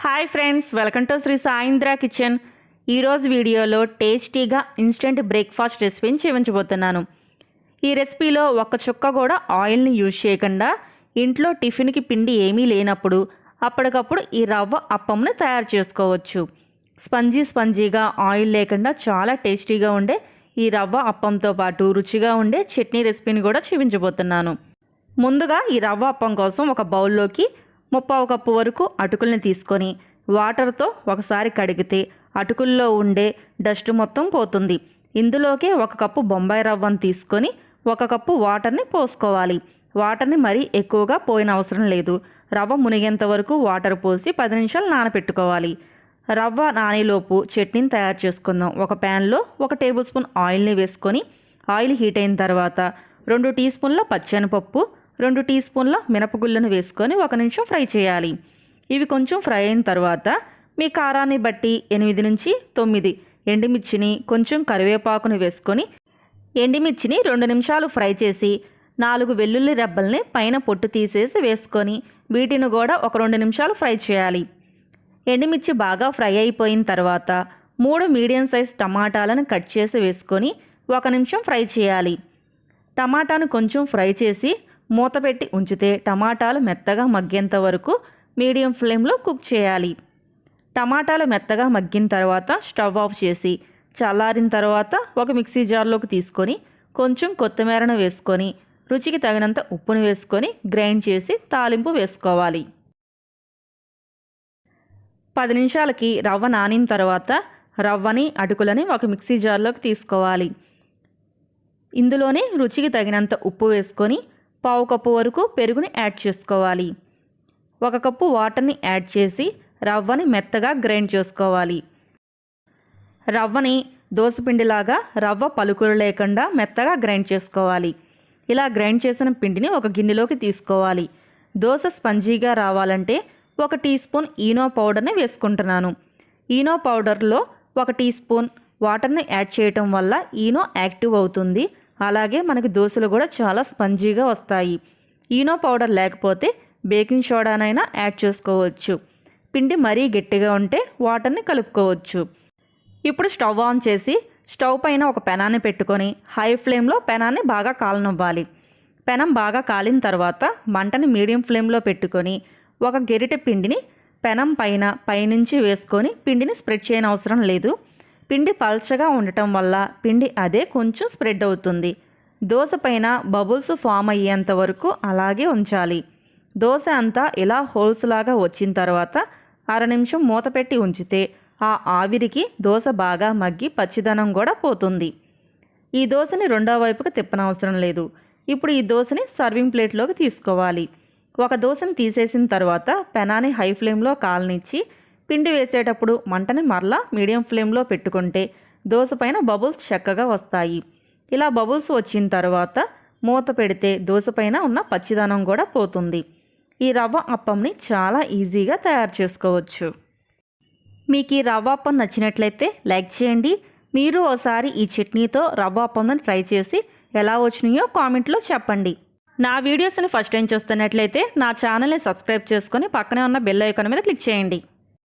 Hi friends, welcome to Shri Saindra kitchen. ఈరోజు వీడియోలో టేస్టీగా ఇన్స్టెంట్ బ్రేక్ఫాస్ట్ రెసిపీని చూపించబోతున్నాను. ఈ రెసిపీలో ఒక్క చుక్క కూడా ఆయిల్ని యూజ్ చేయకుండా ఇంట్లో టిఫిన్కి పిండి ఏమీ లేనప్పుడు అప్పటికప్పుడు ఈ రవ్వ అప్పంని తయారు చేసుకోవచ్చు. స్పంజీగా ఆయిల్ లేకుండా చాలా టేస్టీగా ఉండే ఈ రవ్వ అప్పంతో పాటు రుచిగా ఉండే చట్నీ రెసిపీని కూడా చూపించబోతున్నాను. ముందుగా ఈ రవ్వ అప్పం కోసం ఒక బౌల్లోకి 3/4 కప్పు వరకు అటుకుల్ని తీసుకొని వాటర్తో ఒకసారి కడిగితే అటుకుల్లో ఉండే డస్ట్ మొత్తం పోతుంది. ఇందులోకి 1 కప్పు బొంబాయి రవ్వను తీసుకొని 1 కప్పు వాటర్ని పోసుకోవాలి. వాటర్ని మరీ ఎక్కువగా పోయిన అవసరం లేదు. రవ్వ మునిగేంత వరకు వాటర్ పోసి 10 నిమిషాలు నానబెట్టుకోవాలి. రవ్వ నానేలోపు చట్నీని తయారు చేసుకుందాం. ఒక ప్యాన్లో 1 టేబుల్ స్పూన్ ఆయిల్ని వేసుకొని ఆయిల్ హీట్ అయిన తర్వాత 2 టీ స్పూన్ల పచ్చెనపప్పు, 2 టీ స్పూన్ల మినపగుళ్ళను వేసుకొని 1 నిమిషం ఫ్రై చేయాలి. ఇవి కొంచెం ఫ్రై అయిన తర్వాత మీ కారాన్ని బట్టి 8 నుంచి 9 ఎండుమిర్చిని, కొంచెం కరివేపాకుని వేసుకొని ఎండుమిర్చిని 2 నిమిషాలు ఫ్రై చేసి 4 వెల్లుల్లి రెబ్బల్ని పైన పొట్టు తీసేసి వేసుకొని వీటిని కూడా ఒక 2 నిమిషాలు ఫ్రై చేయాలి. ఎండుమిర్చి బాగా ఫ్రై అయిపోయిన తర్వాత 3 మీడియం సైజ్ టమాటాలను కట్ చేసి వేసుకొని 1 నిమిషం ఫ్రై చేయాలి. టమాటాను కొంచెం ఫ్రై చేసి మూత పెట్టి ఉంచితే టమాటాలు మెత్తగా మగ్గేంత వరకు మీడియం ఫ్లేమ్లో కుక్ చేయాలి. టమాటాలు మెత్తగా మగ్గిన తర్వాత స్టవ్ ఆఫ్ చేసి చల్లారిన తర్వాత ఒక మిక్సీ జార్లోకి తీసుకొని కొంచెం కొత్తిమీరను వేసుకొని రుచికి తగినంత ఉప్పును వేసుకొని గ్రైండ్ చేసి తాలింపు వేసుకోవాలి. 10 నిమిషాలకి రవ్వ నానిన తర్వాత రవ్వని, అటుకులని ఒక మిక్సీ జార్లోకి తీసుకోవాలి. ఇందులోనే రుచికి తగినంత ఉప్పు వేసుకొని 1/4 కప్పు వరకు పెరుగుని యాడ్ చేసుకోవాలి. 1 కప్పు వాటర్ని యాడ్ చేసి రవ్వని మెత్తగా గ్రైండ్ చేసుకోవాలి. రవ్వని దోసపిండిలాగా రవ్వ పలుకులు లేకుండా మెత్తగా గ్రైండ్ చేసుకోవాలి. ఇలా గ్రైండ్ చేసిన పిండిని ఒక గిన్నెలోకి తీసుకోవాలి. దోస స్పంజీగా రావాలంటే 1 టీ స్పూన్ ఈనో పౌడర్ని వేసుకుంటున్నాను. ఈనో పౌడర్లో 1 టీ స్పూన్ వాటర్ని యాడ్ చేయటం వల్ల ఈనో యాక్టివ్ అవుతుంది. అలాగే మనకి దోశలు కూడా చాలా స్పంజీగా వస్తాయి. ఈనో పౌడర్ లేకపోతే బేకింగ్ సోడానైనా యాడ్ చేసుకోవచ్చు. పిండి మరీ గట్టిగా ఉంటే వాటర్ని కలుపుకోవచ్చు. ఇప్పుడు స్టవ్ ఆన్ చేసి స్టవ్ పైన ఒక పెనాన్ని పెట్టుకొని హై ఫ్లేమ్లో పెనాన్ని బాగా కాలనివ్వాలి. పెనం బాగా కాలిన తర్వాత మంటని మీడియం ఫ్లేమ్లో పెట్టుకొని ఒక గెరిటె పిండిని పెనం పైనుంచి వేసుకొని పిండిని స్ప్రెడ్ చేయని అవసరం లేదు. పిండి పల్చగా ఉండటం వల్ల పిండి అదే కొంచెం స్ప్రెడ్ అవుతుంది. దోశ పైన బబుల్స్ ఫామ్ అయ్యేంత వరకు అలాగే ఉంచాలి. దోశ అంతా ఇలా హోల్స్ లాగా వచ్చిన తర్వాత 1/2 నిమిషం మూత పెట్టి ఉంచితే ఆ ఆవిరికి దోశ బాగా మగ్గి పచ్చిదనం కూడా పోతుంది. ఈ దోశని రెండో వైపుకి తిప్పనవసరం లేదు. ఇప్పుడు ఈ దోశని సర్వింగ్ ప్లేట్లోకి తీసుకోవాలి. ఒక దోశని తీసేసిన తర్వాత పెనాన్ని హై ఫ్లేమ్లో కాలనిచ్చి పిండి వేసేటప్పుడు మంటని మరలా మీడియం ఫ్లేమ్లో పెట్టుకుంటే దోశ పైన బబుల్స్ చక్కగా వస్తాయి. ఇలా బబుల్స్ వచ్చిన తర్వాత మూత పెడితే దోశ పైన ఉన్న పచ్చిదనం కూడా పోతుంది. ఈ రవ్వ అప్పంని చాలా ఈజీగా తయారు చేసుకోవచ్చు. మీకు ఈ రవ్వ అప్పం నచ్చినట్లయితే లైక్ చేయండి. మీరు ఒకసారి ఈ చట్నీతో రవ్వ అప్పంని ట్రై చేసి ఎలా వచ్చినాయో కామెంట్లో చెప్పండి. నా వీడియోస్ని ఫస్ట్ టైం చూస్తున్నట్లయితే నా ఛానల్ని సబ్స్క్రైబ్ చేసుకొని పక్కనే ఉన్న బెల్ ఐకాన్ మీద క్లిక్ చేయండి.